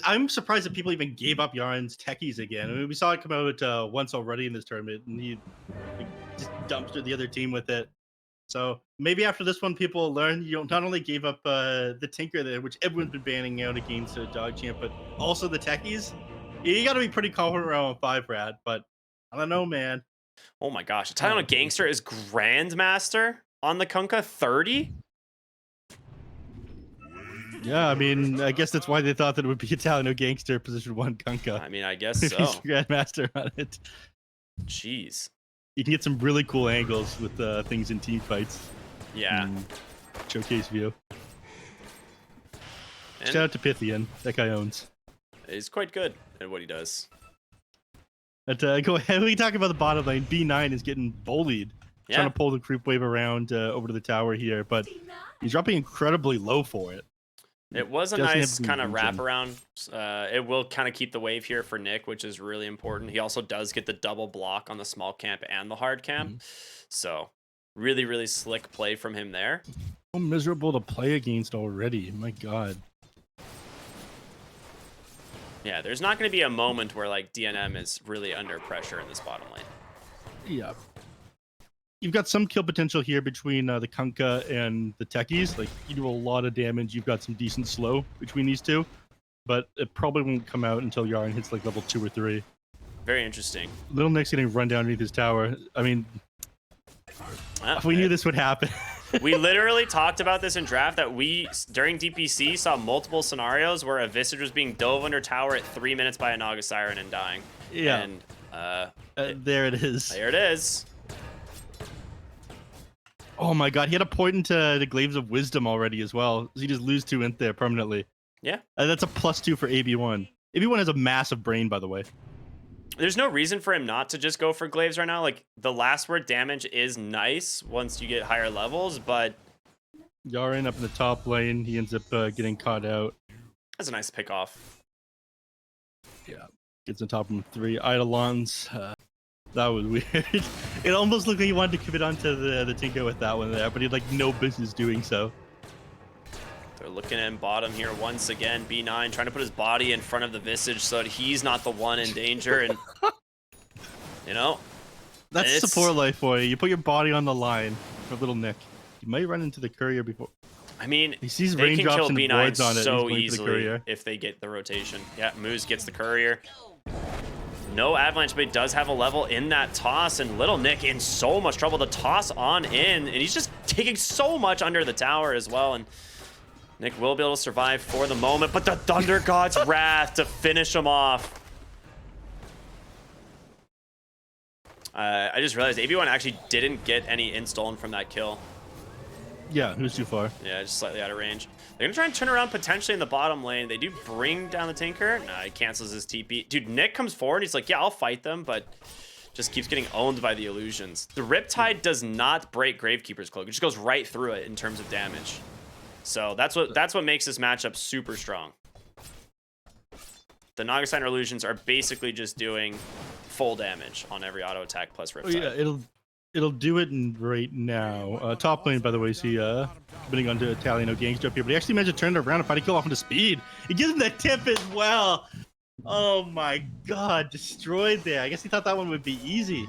I'm surprised that people even gave up Yaren's techies again. I mean, we saw it come out once already in this tournament, and he like, just dumpstered the other team with it. So maybe after this one, people will learn you not only gave up the Tinker there, which everyone's been banning out against DogChamp, but also the techies. You got to be pretty confident around 5RAT, but I don't know, man. Oh my gosh, Italiano Gangster is Grandmaster on the Kunkka 30? Yeah, I mean, I guess that's why they thought that it would be Italiano Gangster position 1 Kunkka. I mean, I guess If so. he's Grandmaster on it. Jeez. You can get some really cool angles with things in team fights. Yeah. Showcase view. And Shout out to Pythian. That guy owns. he's quite good at what he does. But go ahead. We talk about the bottom lane. B9 is getting bullied. Yeah. Trying to pull the creep wave around over to the tower here, but he's dropping incredibly low for it. It was a Doesn't nice have kind of movement. wraparound. It will kind of keep the wave here for Nick, which is really important. He also does get the double block on the small camp and the hard camp. So really, really slick play from him there. So miserable to play against already. My God. Yeah, there's not going to be a moment where like DNM is really under pressure in this bottom lane. Yeah. You've got some kill potential here between the Kunkka and the techies. Like, you do a lot of damage. You've got some decent slow between these two. But it probably won't come out until Yaren hits like level 2 or 3. Very interesting. Little Nick's getting run down underneath his tower. I mean, we knew this would happen. We literally talked about this in draft that we, during DPC, saw multiple scenarios where a Visage was being dove under tower at 3 minutes by a Naga Siren and dying. Yeah. And there it is. there it is. Oh my God, he had a point into the Glaives of Wisdom already as well. So he just lose 2 int there permanently. Yeah. That's a +2 for AB1. AB1 has a massive brain, by the way. There's no reason for him not to just go for Glaives right now. Like, the last word damage is nice once you get higher levels, but Yaren up in the top lane, he ends up getting caught out. that's a nice pick off. Yeah, gets on top of him 3 Eidolons. That was weird. It almost looked like he wanted to commit onto the Tinker with that one there, but he had like no business doing so. They're looking in bottom here once again. B9 trying to put his body in front of the Visage so that he's not the one in danger. And, you know, that's support life for you. You put your body on the line for little Nick. You might run into the courier before. I mean, he sees they can kill and B9 on it. so easily if they get the rotation. Yeah, Moose gets the courier. No avalanche, but he does have a level in that toss, and little Nick in so much trouble. The toss on in, and he's just taking so much under the tower as well. And Nick will be able to survive for the moment, but the Thunder God's Wrath to finish him off. I just realized AB1 actually didn't get any installed from that kill. Yeah, he was too far. Yeah, just slightly out of range. They're going to try and turn around potentially in the bottom lane. They do bring down the Tinker. Nah, he cancels his TP. Dude, Nick comes forward. He's like, yeah, I'll fight them, but just keeps getting owned by the illusions. The Riptide does not break Gravekeeper's Cloak. It just goes right through it in terms of damage. So that's what makes this matchup super strong. The Naga Signer illusions are basically just doing full damage on every auto attack plus Riptide. Oh, yeah, it'll do it right now. Top lane, by the way, see bidding onto Italiano Gangster up here, but he actually managed to turn it around and find a kill off into speed. He gives him that tip as well. Oh my God, destroyed there. I guess he thought that one would be easy.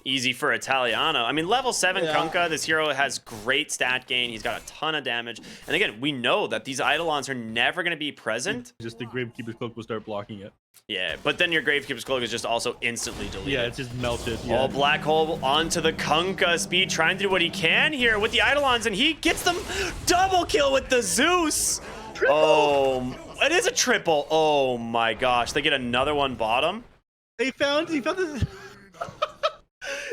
Easy for Italiano. I mean, level 7 Kunkka, this hero has great stat gain. He's got a ton of damage. And again, we know that these Eidolons are never going to be present. Just the Gravekeeper's Cloak will start blocking it. Yeah, but then your Gravekeeper's Cloak is just also instantly deleted. Yeah, it's just melted. Yeah. Oh, Black Hole onto the Kunkka. Speed trying to do what he can here with the Eidolons, and he gets them double kill with the Zeus. Triple. Oh, it is a triple. Oh my gosh. They get another one bottom. He found the...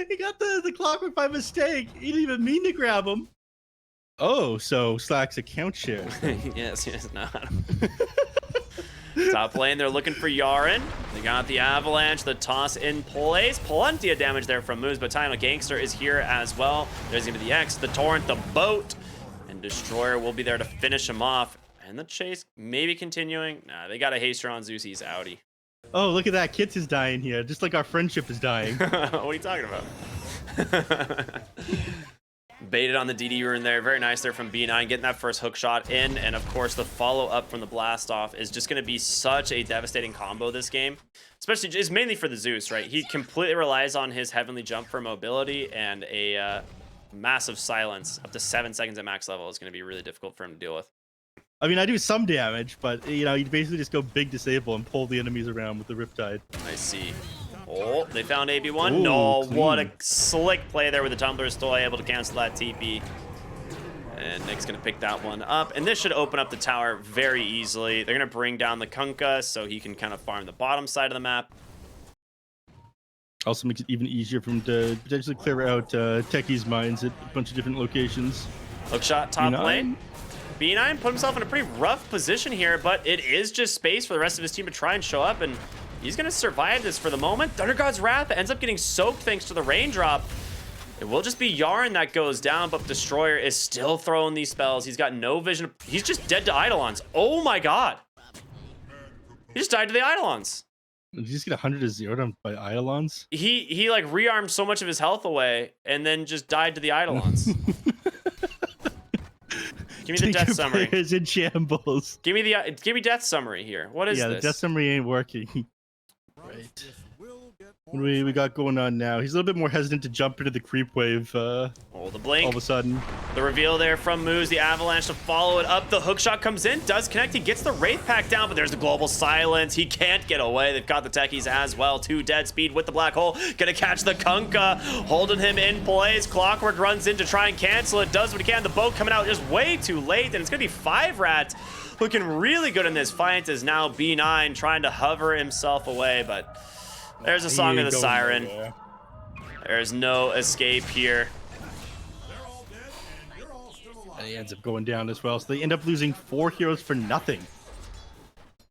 He got the clockwork by mistake. He didn't even mean to grab him. Oh, so Slack's account share. yes, no. Top lane, they're looking for Yaren. They got the avalanche, the toss in place. Plenty of damage there from Moose, but Time of Gangster is here as well. There's gonna be the X, the Torrent, the boat, and Destroyer will be there to finish him off. And the chase maybe continuing. Nah, they got a haster on Zeus. He's outie. Oh, look at that. Kits is dying here, just like our friendship is dying. What are you talking about? Baited on the DD rune there. Very nice there from B9, getting that first hook shot in. And of course, the follow-up from the blast off is just going to be such a devastating combo this game. Especially, it's mainly for the Zeus, right? He completely relies on his heavenly jump for mobility, and a massive silence up to 7 seconds at max level is going to be really difficult for him to deal with. I mean, I do some damage, but, you know, you basically just go big disable and pull the enemies around with the Riptide. I see. Oh, they found AB1. Ooh, no, clean. what a slick play there with the tumbler, still able to cancel that TP. And Nick's going to pick that one up. And this should open up the tower very easily. They're going to bring down the Kunkka so he can kind of farm the bottom side of the map. Also makes it even easier for him to potentially clear out Techie's mines at a bunch of different locations. Hookshot top B9. lane. B9 put himself in a pretty rough position here, but it is just space for the rest of his team to try and show up, and he's going to survive this for the moment. Thunder God's Wrath ends up getting soaked thanks to the raindrop. It will just be Yarn that goes down, but Destroyer is still throwing these spells. He's got no vision. He's just dead to Eidolons. Oh my god. He just died to the Eidolons. Did you just get 100 to 0 by Eidolons? He like rearmed so much of his health away and then just died to the Eidolons. Give me the death summary. Players in shambles. Give me death summary here. What is yeah, this? the death summary ain't working. Right. What do we got going on now? He's a little bit more hesitant to jump into the creep wave. Oh, the blink. All of a sudden. The reveal there from Moose, the avalanche to follow it up. The hook shot comes in, does connect. He gets the Wraith Pack down, but there's the global silence. He can't get away. They've got the techies as well. 2 dead speed with the black hole. Gonna catch the Kunkka, holding him in place. Clockwork runs in to try and cancel it. Does what he can. The boat coming out just way too late, and it's gonna be 5RAT looking really good in this fight as now B9 trying to hover himself away, but there's a song of the siren. Nowhere. There's no escape here. And he ends up going down as well, so they end up losing 4 heroes for nothing.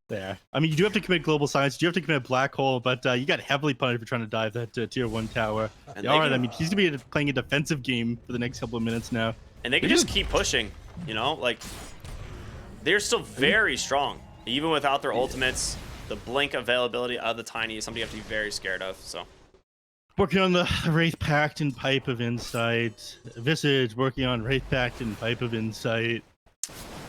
There. I mean, you do have to commit global science, you do have to commit black hole, but you got heavily punished for trying to dive that tier 1 tower. And All right, I mean, he's gonna be playing a defensive game for the next couple of minutes now. And they can just keep pushing, you know, like they're still very strong, even without their ultimates. The blink availability of the Tiny is something you have to be very scared of. So Working on the Wraith Pact and Pipe of Insight. Visage working on Wraith Pact and Pipe of Insight.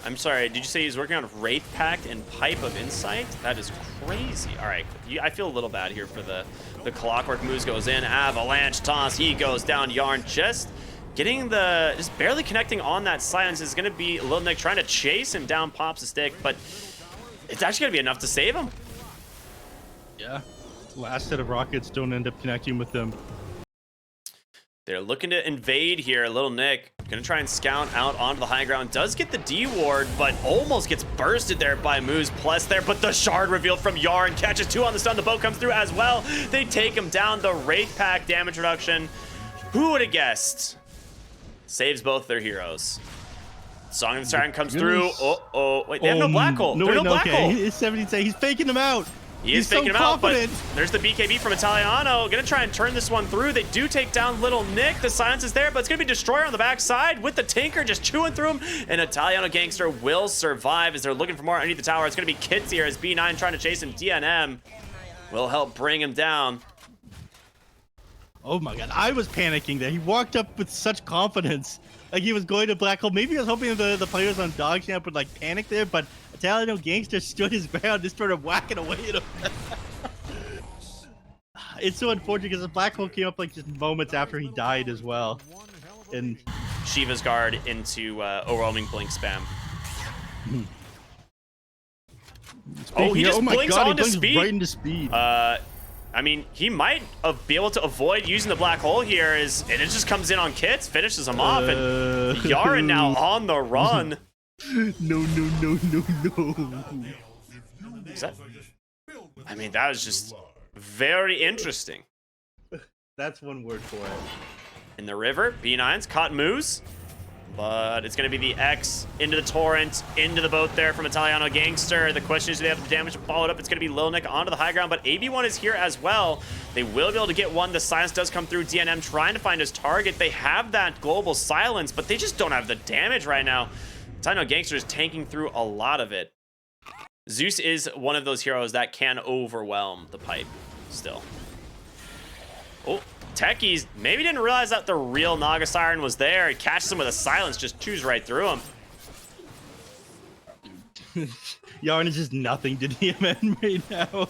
I'm sorry, did you say he's working on Wraith Pact and Pipe of Insight? That is crazy. All right, I feel a little bad here for the Clockwork. Moose goes in, avalanche toss, he goes down. Yarn just barely connecting on that silence is going to be Lil Nick trying to chase him down, pops a stick, but it's actually going to be enough to save him. Yeah. Last set of rockets don't end up connecting with them. They're looking to invade here. Little Nick gonna try and scout out onto the high ground. Does get the D ward, but almost gets bursted there by Moose Plus there. But the shard revealed from Yarn catches 2 on the stun. The boat comes through as well. They take him down. The Wraith Pack damage reduction. Who would have guessed? Saves both their heroes. Song of the Siren comes through. Oh, wait, they have no black hole. There's no black hole. It's 70. He's faking them out. He is faking him out, but there's the BKB from Italiano. Gonna try and turn this one through. They do take down Little Nick. The silence is there, but it's gonna be Destroyer on the backside with the Tinker just chewing through him. And Italiano Gangster will survive as they're looking for more underneath the tower. It's gonna be Kits here as B9 trying to chase him. DNM will help bring him down. Oh my god, I was panicking there. He walked up with such confidence. Like he was going to black hole. Maybe I was hoping the players on DogChamp would like panic there, but Italiano Gangster stood his ground, just started whacking away at him. It's so unfortunate because the black hole came up like just moments after he died as well. And Shiva's guard into overwhelming blink spam. Oh, he just blinks onto speed. Right into speed. I mean, he might be able to avoid using the black hole here, and it just comes in on Kits, finishes him off, and Yaren now on the run. No. Is that? I mean, that was just very interesting. That's one word for it. In the river, B9's caught Moose, but it's going to be the X into the torrent, into the boat there from Italiano Gangster. The question is, do they have the damage to follow it up? It's going to be Lil Nick onto the high ground, but AB1 is here as well. They will be able to get one. The silence does come through. DNM trying to find his target. They have that global silence, but they just don't have the damage right now. Italiano Gangster is tanking through a lot of it. Zeus is one of those heroes that can overwhelm the pipe still. Oh, Techies maybe didn't realize that the real Naga Siren was there. It catches him with a silence, just chews right through him. Yarn is just nothing to DMN right now.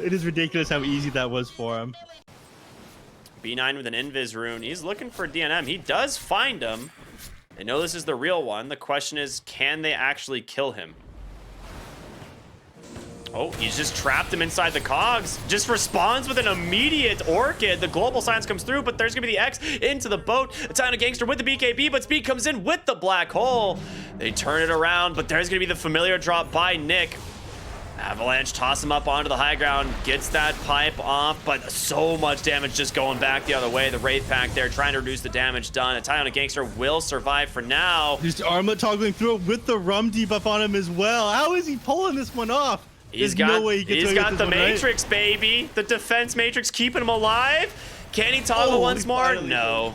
It is ridiculous how easy that was for him. B9 with an Invis rune. He's looking for DNM. He does find him. They know this is the real one. The question is, can they actually kill him? Oh, he's just trapped him inside the cogs. Just responds with an immediate Orchid. The global science comes through, but there's going to be the X into the boat. Italian Gangster with the BKB, but Speed comes in with the black hole. They turn it around, but there's going to be the familiar drop by Nick. Avalanche toss him up onto the high ground, gets that pipe off, but so much damage just going back the other way. The Wraith Pack there trying to reduce the damage done. Italian Gangster will survive for now. Just Armlet toggling through it with the rum debuff on him as well. How is he pulling this one off? He's got the Matrix, right? Baby. The defense Matrix keeping him alive. Can he toggle once more? No.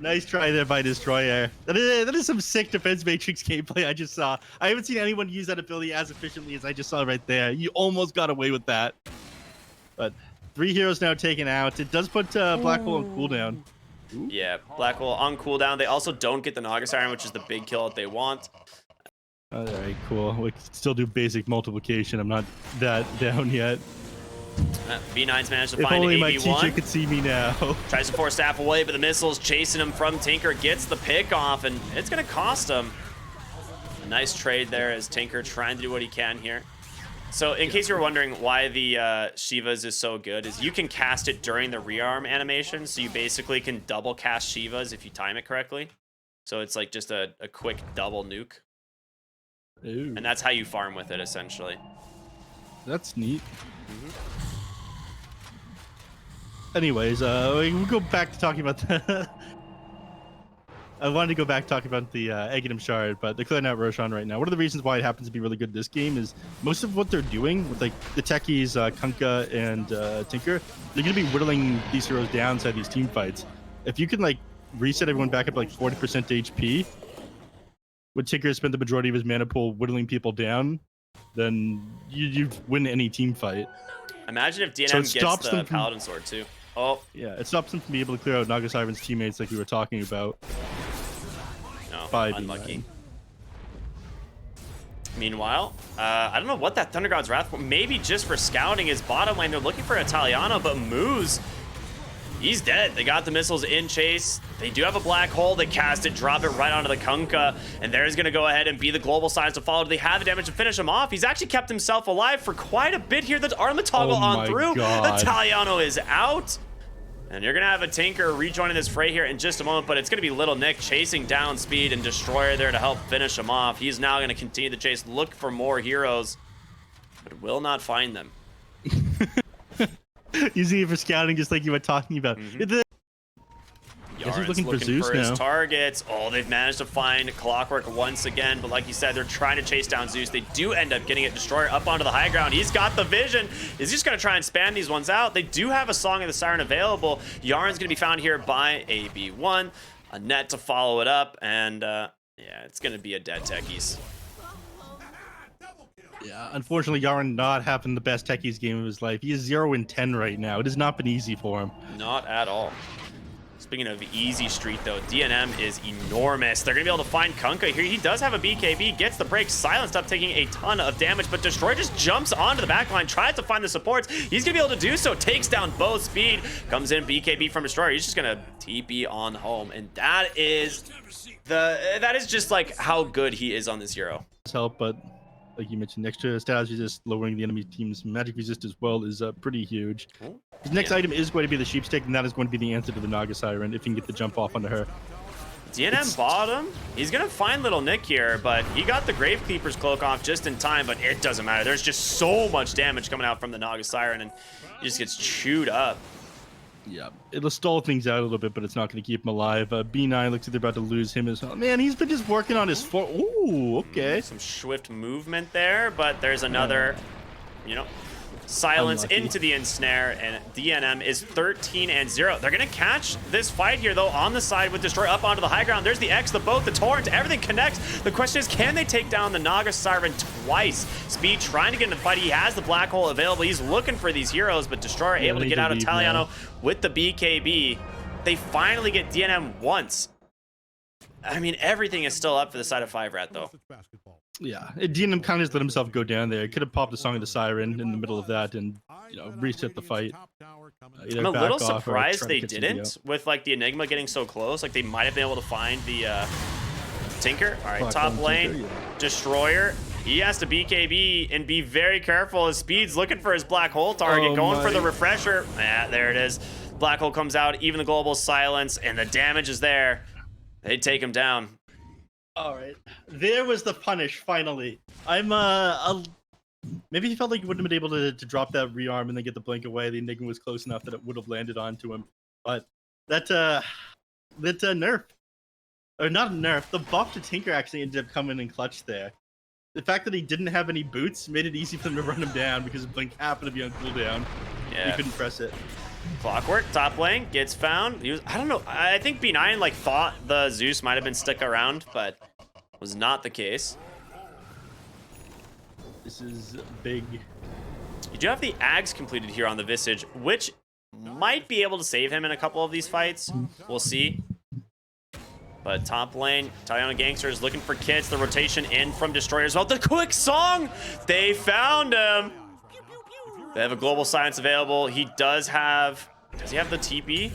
Nice try there by Destroyer. That is some sick defense Matrix gameplay I just saw. I haven't seen anyone use that ability as efficiently as I just saw right there. You almost got away with that. But 3 heroes now taken out. It does put Black Hole on cooldown. Ooh. Yeah, Black Hole on cooldown. They also don't get the Naga Siren, which is the big kill that they want. All right, cool. We can still do basic multiplication. I'm not that down yet. B9's managed to if find only AB1. My teacher could see me now. Tries to force staff away, but the missile's chasing him from Tinker. Gets the pick off, and it's going to cost him. A nice trade there as Tinker trying to do what he can here. So in case you were wondering why the Shiva's is so good, is you can cast it during the rearm animation. So you basically can double cast Shiva's if you time it correctly. So it's like just a quick double nuke. Ooh. And that's how you farm with it, essentially. That's neat. Anyways, we'll go back to talking about the... I wanted to go back talking about the Aghanim Shard, but they're clearing out Roshan right now. One of the reasons why it happens to be really good this game is most of what they're doing with like the techies, Kunkka and Tinker, they're going to be whittling these heroes down inside these team fights. If you can like reset everyone back up like 40% HP, would Tinker spend the majority of his mana pool whittling people down, then you win any team fight. Imagine if DNM gets the Paladin Sword too. Oh. Yeah, it stops them from being able to clear out Naga Siren's teammates like we were talking about. No, unlucky. Meanwhile, I don't know what that Thunder God's Wrath, maybe just for scouting his bottom lane. They're looking for Italiano, but Moose, he's dead. They got the missiles in chase. They do have a black hole. They cast it, drop it right onto the Kunkka, and there's going to go ahead and be the global signs to follow. Do they have the damage to finish him off? He's actually kept himself alive for quite a bit here. The Armlet toggle on through. God. Italiano is out. And you're going to have a Tinker rejoining this fray here in just a moment, but it's going to be Little Nick chasing down Speed and Destroyer there to help finish him off. He's now going to continue the chase, look for more heroes, but will not find them. Using it for scouting just like you were talking about. Yarn's looking for Zeus his now. targets. Oh, they've managed to find Clockwork once again, but like you said, they're trying to chase down Zeus. They do end up getting it. Destroyer up onto the high ground. He's got the vision. He's just going to try and spam these ones out. They do have a Song of the Siren available. Yarn's going to be found here by AB1. A net to follow it up, and yeah, it's going to be a dead Techies. Yeah, unfortunately, Yarn not having the best Techies game of his life. He is 0-10 right now. It has not been easy for him. Not at all. Speaking of easy street, though, DNM is enormous. They're going to be able to find Kunkka here. He does have a BKB, gets the break, silenced up, taking a ton of damage, but Destroyer just jumps onto the backline, tries to find the supports. He's going to be able to do so, takes down both. Speed comes in, BKB from Destroyer. He's just going to TP on home, and that is just like how good he is on this hero. Help, but like you mentioned, extra status resist, lowering the enemy team's magic resist as well is pretty huge. His next item is going to be the Sheep Stick, and that is going to be the answer to the Naga Siren if he can get the jump off onto her. DNM bottom. He's going to find Little Nick here, but he got the Gravekeeper's Cloak off just in time, but it doesn't matter. There's just so much damage coming out from the Naga Siren, and he just gets chewed up. Yeah, it'll stall things out a little bit, but it's not going to keep him alive. B9 looks like they're about to lose him as well. Man, he's been just working on his Ooh, okay. Some swift movement there, but there's another, you know, Silence Unlucky. into the ensnare, and DNM is 13-0. They're gonna catch this fight here though on the side with Destroy up onto the high ground. There's the X, the boat, the torrent, everything connects. The question is, can they take down the Naga Siren twice? Speed trying to get in the fight. He has the black hole available. He's looking for these heroes, but Destroyer able to get out of Taliano with the BKB. They finally get DNM once. I mean, everything is still up for the side of 5RAT though. Yeah, DNM kind of just let himself go down there. Could have popped a Song of the Siren in the middle of that and, you know, reset the fight. I'm a little surprised they didn't, with like the Enigma getting so close. Like they might have been able to find the Tinker. All right, top lane, Tinker, Destroyer. He has to BKB and be very careful. His Speed's looking for his black hole target, going for the refresher. Yeah, there it is. Black hole comes out, even the global silence, and the damage is there. They take him down. All right, there was the punish finally. I'm maybe he felt like he wouldn't have been able to drop that rearm and then get the blink away. The Enigma was close enough that it would have landed onto him, but that nerf, or not nerf, the buff to Tinker actually ended up coming in clutch there. The fact that he didn't have any boots made it easy for them to run him down because blink happened to be on cooldown. Yeah, he couldn't press it. Clockwork, top lane, gets found. He was, I don't know, I think B9 like thought the Zeus might have been stuck around, but was not the case. This is big. You do have the Ags completed here on the Visage, which might be able to save him in a couple of these fights. We'll see. But top lane, Taliano Gangster is looking for kits. The rotation in from Destroyers. Well, the quick song! They found him! They have a global silence available. He does he have the TP?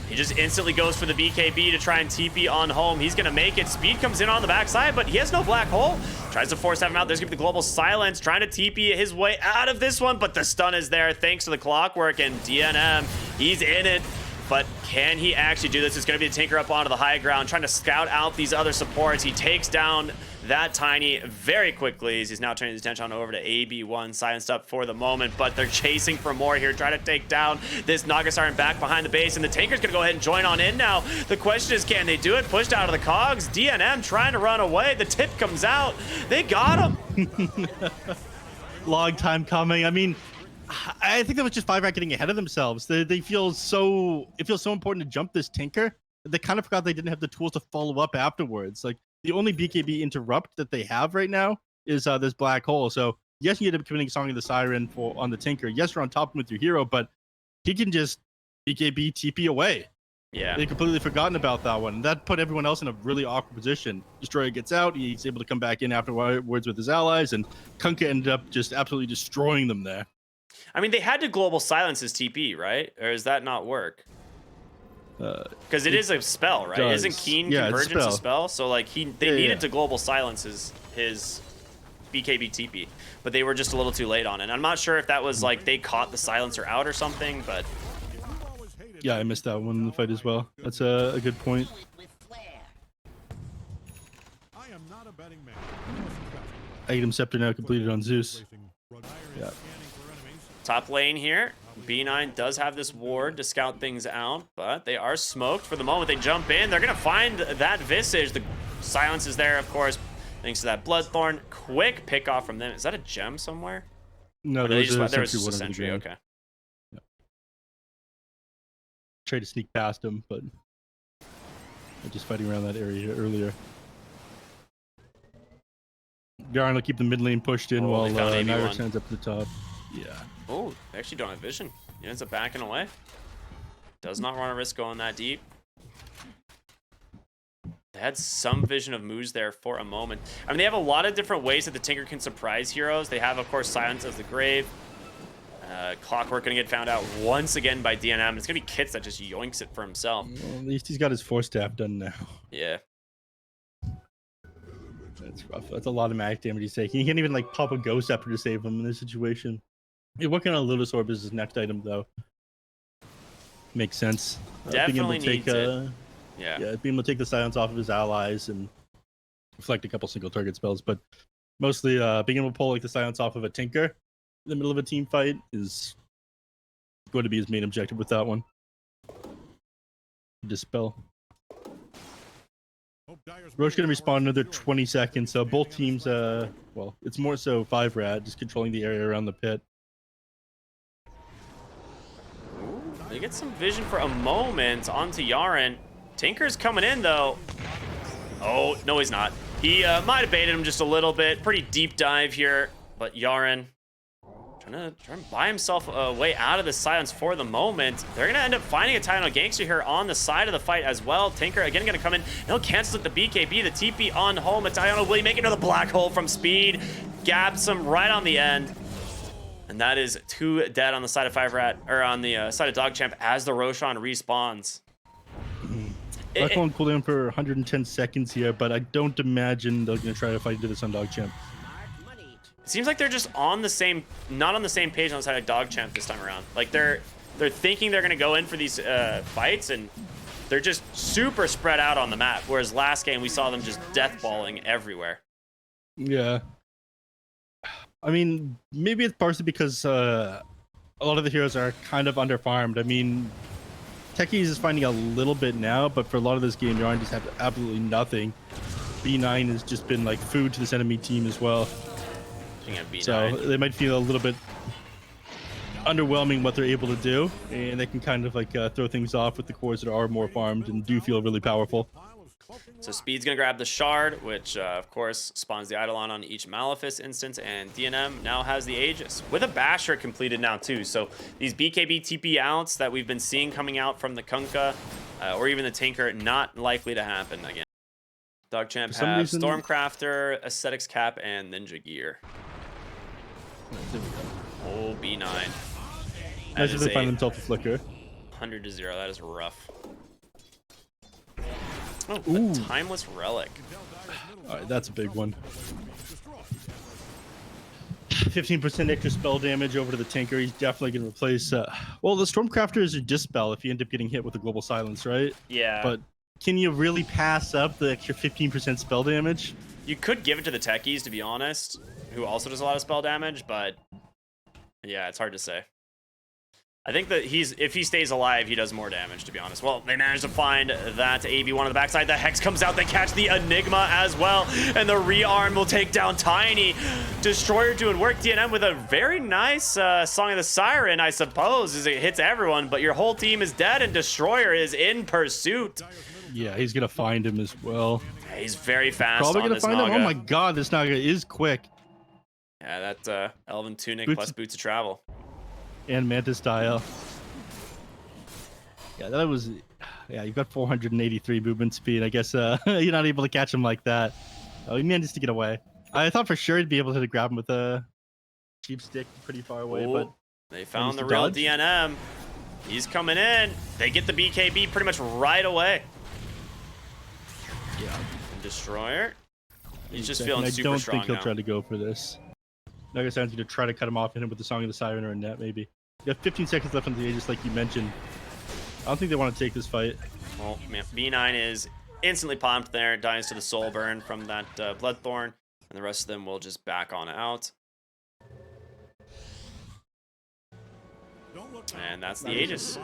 He just instantly goes for the BKB to try and TP on home. He's gonna make it. Speed comes in on the backside, but he has no black hole. Tries to force him out. There's gonna be the global silence, trying to TP his way out of this one, but the stun is there thanks to the Clockwork, and DNM, he's in it. But can he actually do this? It's going to be the Tinker up onto the high ground, trying to scout out these other supports. He takes down that Tiny very quickly as he's now turning his attention over to AB1, silenced up for the moment, but they're chasing for more here, trying to take down this Naga Siren back behind the base, and the Tinker's going to go ahead and join on in now. The question is, can they do it? Pushed out of the cogs. DNM trying to run away. The tip comes out. They got him. Long time coming. I mean, I think that was just 5RAT getting ahead of themselves. They feel so, it feels so important to jump this Tinker. They kind of forgot they didn't have the tools to follow up afterwards. Like the only BKB interrupt that they have right now is this black hole. So yes, you end up committing Song of the Siren on the Tinker. Yes, you're on top with your hero, but he can just BKB TP away. Yeah, they completely forgotten about that one. That put everyone else in a really awkward position. Destroyer gets out. He's able to come back in afterwards with his allies, and Kunkka ended up just absolutely destroying them there. I mean, they had to global silence his TP, right? Or does that not work? Because it is a spell, right? Does. Isn't Keen Convergence a spell? So like they needed to global silence his BKB TP, but they were just a little too late on it. I'm not sure if that was like they caught the silencer out or something, but yeah, I missed that one in the fight as well. That's a good point. Item Scepter now completed on Zeus. Yeah. Top lane here. B9 does have this ward to scout things out, but they are smoked for the moment. They jump in. They're going to find that Visage. The silence is there, of course, thanks to that Bloodthorn. Quick pick off from them. Is that a gem somewhere? No, there was just a sentry. Okay. Yeah. Tried to sneak past him, but just fighting around that area earlier. Garen will keep the mid lane pushed in while Nyrix ends up to the top. Yeah. Oh, they actually don't have vision. He ends up backing away. Does not run a risk going that deep. They had some vision of moves there for a moment. I mean, they have a lot of different ways that the Tinker can surprise heroes. They have, of course, Silence of the Grave. Clockwork gonna get found out once again by DNM. It's gonna be Kits that just yoinks it for himself. Well, at least he's got his 4-staff done now. Yeah. That's rough. That's a lot of magic damage he's taking. He can't even like pop a Ghost Scepter to save him in this situation. You're working on Lotus Orb as his next item, though. Makes sense. Definitely needs it. Yeah, being able to take the silence off of his allies and reflect a couple single target spells, but mostly being able to pull like the silence off of a Tinker in the middle of a team fight is going to be his main objective with that one. Dispel. Roche going to respawn another 20 seconds, so both teams, well, it's more so 5RAT just controlling the area around the pit. They get some vision for a moment onto Yaren. Tinker's coming in, though. Oh, no, he's not. He might have baited him just a little bit. Pretty deep dive here. But Yaren trying to buy himself a way out of the silence for the moment. They're going to end up finding a Titan Gangster here on the side of the fight as well. Tinker, again, going to come in. He'll cancel it, the BKB, the TP on home. Italiano will make another black hole from speed. Gaps him right on the end. And that is 2 dead on the side of 5RAT, or on the side of DogChamp as the Roshan respawns. Black hole cooldown for 110 seconds here, but I don't imagine they're going to try to fight into this on DogChamp. It seems like they're just on the same, not on the same page on the side of DogChamp this time around. Like they're thinking they're gonna go in for these fights, and they're just super spread out on the map. Whereas last game we saw them just deathballing everywhere. Yeah, I mean maybe it's partially because a lot of the heroes are kind of underfarmed. I mean, Techies is finding a little bit now, but for a lot of this game, Yarn just have absolutely nothing. B9 has just been like food to this enemy team as well. So they might feel a little bit underwhelming what they're able to do, and they can kind of like throw things off with the cores that are more farmed and do feel really powerful. So Speed's gonna grab the shard, which of course spawns the Eidolon on each Malefice instance, and DNM now has the Aegis with a Basher completed now too. So these BKB TP outs that we've been seeing coming out from the Kunkka or even the Tinker, not likely to happen again. DogChamp has Stormcrafter, Aesthetics Cap, and Ninja Gear. Oh, B9. Imagine they find themselves a flicker. 100 to 0. That is rough. Oh, Ooh. A Timeless Relic. All right, that's a big one. 15% extra spell damage over to the Tinker. He's definitely going to replace... well, the Stormcrafter is a dispel if you end up getting hit with a Global Silence, right? Yeah. But can you really pass up the extra 15% spell damage? You could give it to the Techies, to be honest, who also does a lot of spell damage, but yeah, it's hard to say. I think that if he stays alive, he does more damage, to be honest. Well, they managed to find that AB1 on the backside. The Hex comes out. They catch the Enigma as well, and the Rearm will take down Tiny. Destroyer doing work. DNM with a very nice Song of the Siren, I suppose, as it hits everyone, but your whole team is dead, and Destroyer is in pursuit. Yeah, he's going to find him as well. Yeah, he's very fast. Probably going to find him. Oh my god, this Naga is quick. Yeah, that Elven Tunic plus Boots of Travel. And Mantis Style. Yeah, that was... Yeah, you've got 483 movement speed. I guess you're not able to catch him like that. Oh, he managed to get away. I thought for sure he'd be able to grab him with a cheap stick pretty far away, but... They found the real DNM. He's coming in. They get the BKB pretty much right away. Yeah. And Destroyer. He's just feeling super strong. I don't think he'll try to go for this. Naga Siren's going to try to cut him off and hit him with the Song of the Siren or a net, maybe. You have 15 seconds left on the Aegis, like you mentioned. I don't think they want to take this fight. Well, man, B9 is instantly pumped there. Dies to the Soul Burn from that Bloodthorn. And the rest of them will just back on out. And that's the Aegis.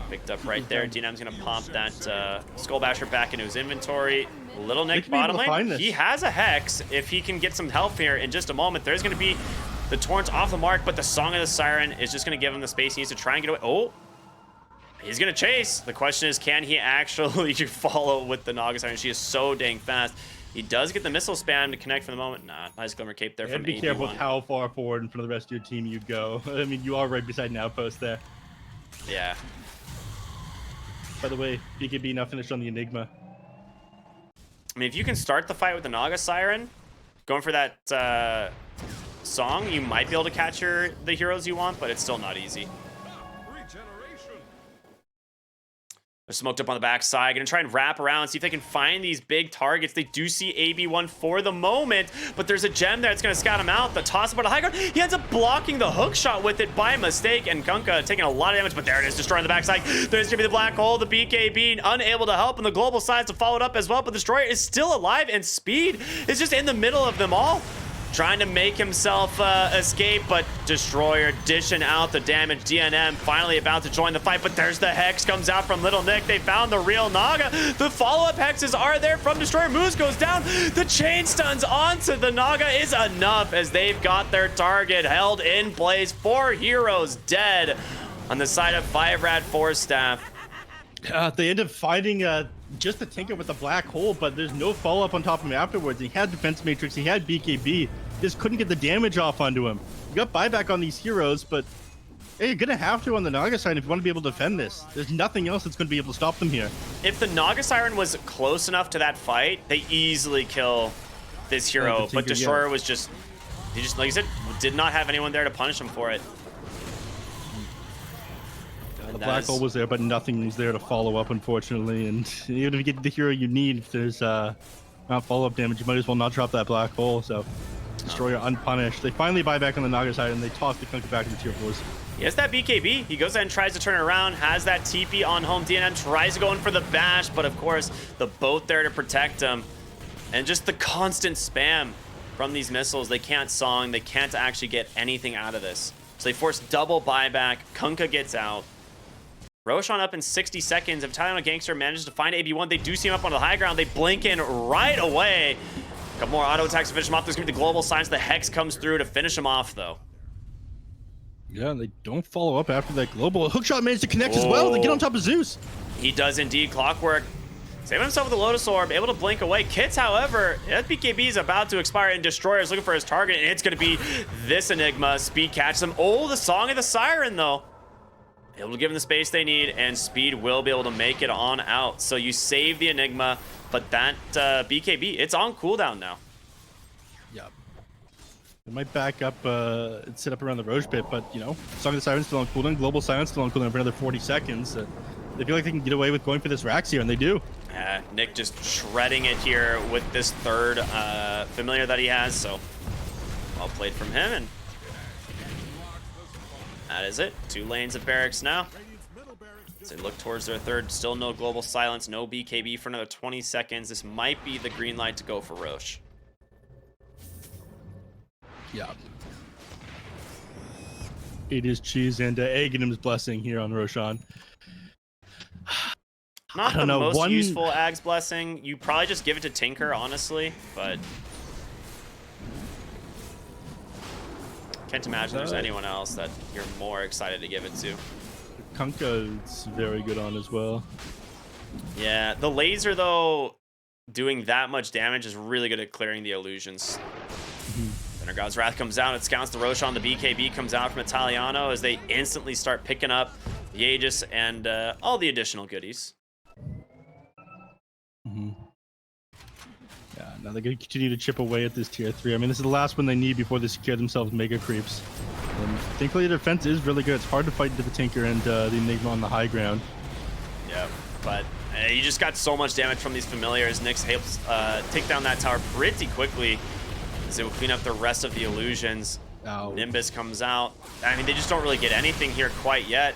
Picked up right there. DNM's going to pop that Skull Basher back into his inventory. Little Nick bottom lane. He has a Hex. If he can get some help here in just a moment, there's going to be the Torrents off the mark, but the Song of the Siren is just going to give him the space he needs to try and get away. Oh, he's going to chase. The question is, can he actually follow with the Naga Siren? She is so dang fast. He does get the missile spam to connect for the moment. Nah, nice Glimmer Cape there from AB1. Be careful with how far forward in front of the rest of your team you go. I mean, you are right beside an outpost there. Yeah. By the way, BKB now finished on the Enigma. I mean, if you can start the fight with the Naga Siren, going for that song, you might be able to catch the heroes you want, but it's still not easy. They're smoked up on the backside. Gonna try and wrap around, see if they can find these big targets. They do see AB1 for the moment, but there's a gem there that's gonna scout him out. The toss about a high guard. He ends up blocking the hook shot with it by mistake, and Kunkka taking a lot of damage, but there it is, destroying the backside. There's gonna be the black hole, the BKB unable to help, and the global sides to follow it up as well, but the Destroyer is still alive, and Speed is just in the middle of them all. Trying to make himself escape, but Destroyer dishing out the damage. DNM finally about to join the fight, but there's the Hex comes out from Little Nick. They found the real Naga. The follow-up Hexes are there from Destroyer. Moose goes down. The chain stuns onto the Naga is enough as they've got their target held in place. 4 heroes dead. on the side of 5RATFORCESTAFF. They end up finding just the Tinker with the black hole, but there's no follow-up on top of him afterwards. He had Defense Matrix, he had BKB, just couldn't get the damage off onto him. You got buyback on these heroes, but hey, you're gonna have to on the Naga side if you want to be able to defend this. There's nothing else that's gonna be able to stop them here. If the Naga Siren was close enough to that fight, they easily kill this hero, but Destroyer was just, he just, like you said, did not have anyone there to punish him for it. The black hole was there, but nothing was there to follow up, unfortunately. And even if you get the hero you need, if there's not follow-up damage, you might as well not drop that black hole. So Destroyer unpunished. They finally buy back on the Naga side, and they toss the Kunkka back into tier 4s. He has that BKB. He goes ahead and tries to turn it around, has that TP on home. DNM tries to go in for the bash, but of course, the boat there to protect him. And just the constant spam from these missiles. They can't song. They can't actually get anything out of this. So they force double buyback. Kunkka gets out. Roshan up in 60 seconds. If Italiano Gangster manages to find AB1, they do see him up on the high ground. They blink in right away. A couple more auto attacks to finish him off. There's going to be the global signs. The Hex comes through to finish him off, though. Yeah, and they don't follow up after that global. Hookshot managed to connect as well. They get on top of Zeus. He does indeed. Clockwork saving himself with the Lotus Orb, able to blink away. Kits, however, that BKB is about to expire, and Destroyer is looking for his target, and it's going to be this Enigma. Speed catches him. Oh, the Song of the Siren, though. Able to give him the space they need, and Speed will be able to make it on out. So you save the Enigma, but that BKB, it's on cooldown now. Yeah. They might back up and sit up around the Roche pit, but, you know, Song of the Siren's still on cooldown, Global Silence still on cooldown for another 40 seconds. They feel like they can get away with going for this Rax here, and they do. Nick just shredding it here with this third familiar that he has, so well played from him, and that is it. 2 lanes of barracks now. As they look towards their third, still no global silence, no BKB for another 20 seconds. This might be the green light to go for Roche. Yeah. It is cheese and Aghanim's blessing here on Roshan. Not the most useful Ag's blessing. You probably just give it to Tinker, honestly, but can't imagine there's anyone else that you're more excited to give it to. Kunkka's very good on as well. Yeah, the laser, though, doing that much damage is really good at clearing the illusions. Thunder God's Wrath comes out, it scouts the Roshan, the BKB comes out from Italiano as they instantly start picking up the Aegis and all the additional goodies. Yeah, now they're going to continue to chip away at this tier 3. I mean, this is the last one they need before they secure themselves mega creeps. And thankfully, their defense is really good. It's hard to fight into the Tinker and the Enigma on the high ground. Yeah, but you just got so much damage from these familiars. Nyx helps take down that tower pretty quickly as they will clean up the rest of the illusions. Ow. Nimbus comes out. I mean, they just don't really get anything here quite yet.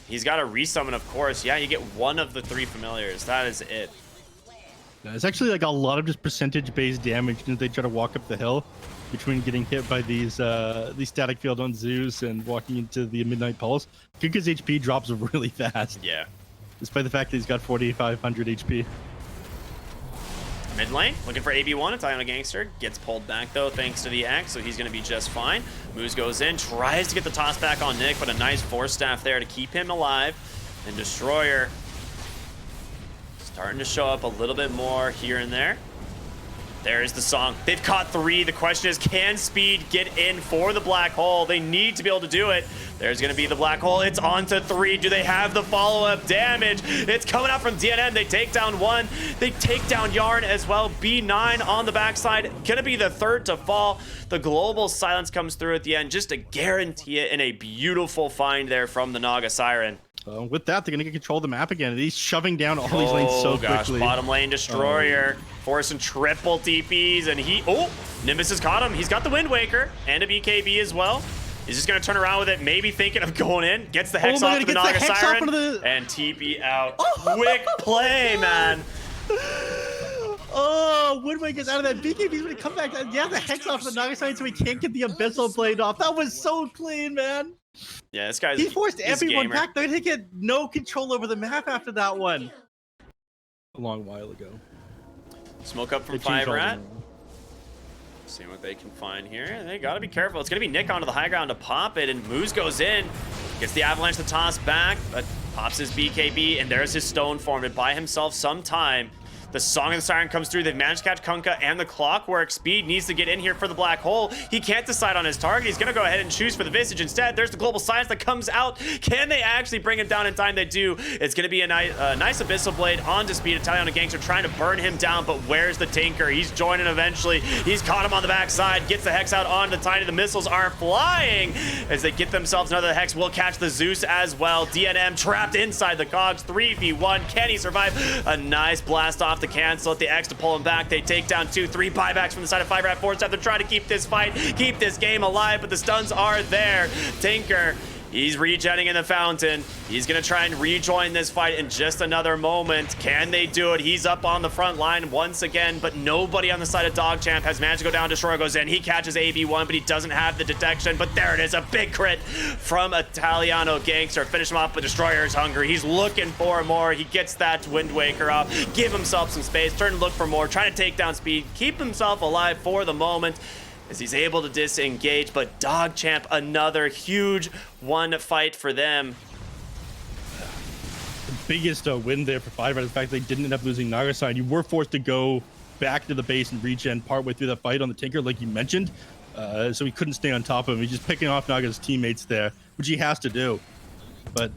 He's got a resummon, of course. Yeah, you get one of the 3 familiars. That is it. Yeah, it's actually like a lot of just percentage-based damage as they try to walk up the hill between getting hit by these static field on Zeus and walking into the Midnight Pulse. Kunkka's HP drops really fast. Yeah. Despite the fact that he's got 4,500 HP. Mid lane, looking for AB1. Italiano Gangster gets pulled back, though, thanks to the X, so he's going to be just fine. Moose goes in, tries to get the toss back on Nick, but a nice Force Staff there to keep him alive. And Destroyer starting to show up a little bit more here and there. There's the song. They've caught 3. The question is, can Speed get in for the black hole? They need to be able to do it. There's going to be the black hole. It's on to 3. Do they have the follow-up damage? It's coming out from DNM. They take down 1. They take down Yarn as well. B9 on the backside. Going to be the third to fall. The global silence comes through at the end just to guarantee it in a beautiful find there from the Naga Siren. With that, they're going to get control of the map again. He's shoving down all these lanes so quickly. Bottom lane Destroyer forcing triple TPs, and Nimbus has caught him. He's got the Wind Waker and a BKB as well. He's just going to turn around with it, maybe thinking of going in. Gets the Hex off to the Naga Siren and TP out. Quick play, man. Oh, Wind Waker's out of that. BKB's going to come back. Yeah, the Hex off the Naga Siren so he can't get the Abyssal Blade off. That was so clean, man. Yeah, this guy's he forced everyone back. They're going to get no control over the map after that one. A long while ago. Smoke up from 5RAT. See what they can find here. They gotta be careful. It's gonna be Nick onto the high ground to pop it, and Moose goes in. Gets the Avalanche to toss back, but pops his BKB, and there's his Stone Form to buy himself some time. The Song of the Siren comes through. They've managed to catch Kunkka and the Clockwork. Speed needs to get in here for the Black Hole. He can't decide on his target. He's going to go ahead and choose for the Visage instead. There's the Global Science that comes out. Can they actually bring him down in time? They do. It's going to be a nice Abyssal Blade onto Speed. Italiano Gangster trying to burn him down, but where's the Tinker? He's joining eventually. He's caught him on the backside. Gets the Hex out onto the Tiny. The missiles are flying as they get themselves another Hex. Will catch the Zeus as well. DNM trapped inside the Cogs. 3v1. Can he survive? A nice blast off to cancel at the X to pull him back. They take down 2-3 buybacks from the side of 5RATFORCESTAFF. They're trying to keep this fight, keep this game alive, but the stuns are there. Tinker, he's regenning in the fountain. He's going to try and rejoin this fight in just another moment. Can they do it? He's up on the front line once again, but nobody on the side of DogChamp has managed to go down. Destroyer goes in. He catches AB1, but he doesn't have the detection. But there it is, a big crit from Italiano Gangster. Finish him off, but Destroyer is hungry. He's looking for more. He gets that Wind Waker off. Give himself some space. Turn and look for more. Trying to take down Speed. Keep himself alive for the moment as he's able to disengage. But DogChamp, another huge one fight for them. The biggest win there for 5RAT is the fact they didn't end up losing Nagasai. You were forced to go back to the base and regen partway through the fight on the Tinker, like you mentioned. So he couldn't stay on top of him. He's just picking off Naga's teammates there, which he has to do. But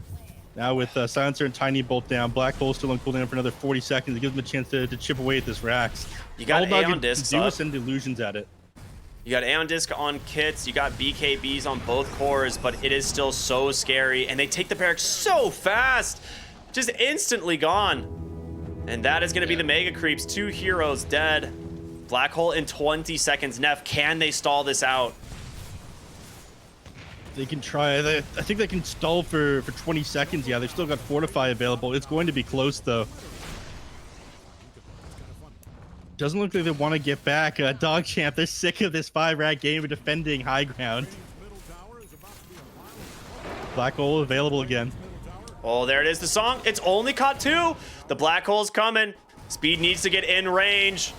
now with Silencer and Tiny both down, Black Hole still on cooldown for another 40 seconds. It gives him a chance to chip away at this Rax. You got Aeon Discs up. Send illusions at it. You got Aeon Disc on kits, you got BKBs on both cores, but it is still so scary, and they take the barracks so fast, just instantly gone. And that is going to be the Mega Creeps, 2 heroes dead. Black Hole in 20 seconds. Neph, can they stall this out? They can try. I think they can stall for 20 seconds. Yeah, they've still got Fortify available. It's going to be close, though. Doesn't look like they want to get back. DogChamp, they're sick of this 5RAT game of defending high ground. Black Hole available again. Oh, there it is, the song. It's only caught 2. The Black Hole's coming. Speed needs to get in range.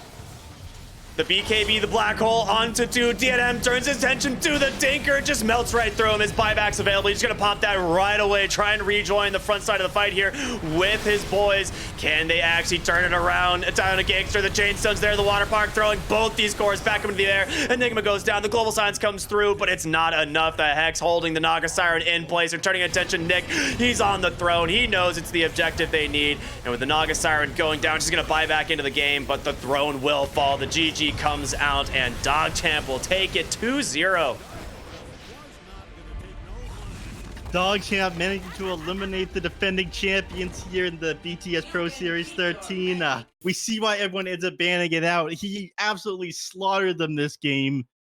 The BKB, the Black Hole onto 2. DNM turns his attention to the Tinker. Just melts right through him. His buyback's available. He's going to pop that right away. Try and rejoin the front side of the fight here with his boys. Can they actually turn it around? Italiano Gangster, the Chainstone's there. The Water Park throwing both these cores back into the air. Enigma goes down. The Global Science comes through, but it's not enough. The Hex holding the Naga Siren in place. They're turning attention. Nick, he's on the throne. He knows it's the objective they need. And with the Naga Siren going down, she's going to buy back into the game, but the throne will fall. The GG comes out, and DogChamp will take it 2-0. DogChamp managing to eliminate the defending champions here in the BTS Pro Series 13. We see why everyone ends up banning it out. He absolutely slaughtered them this game.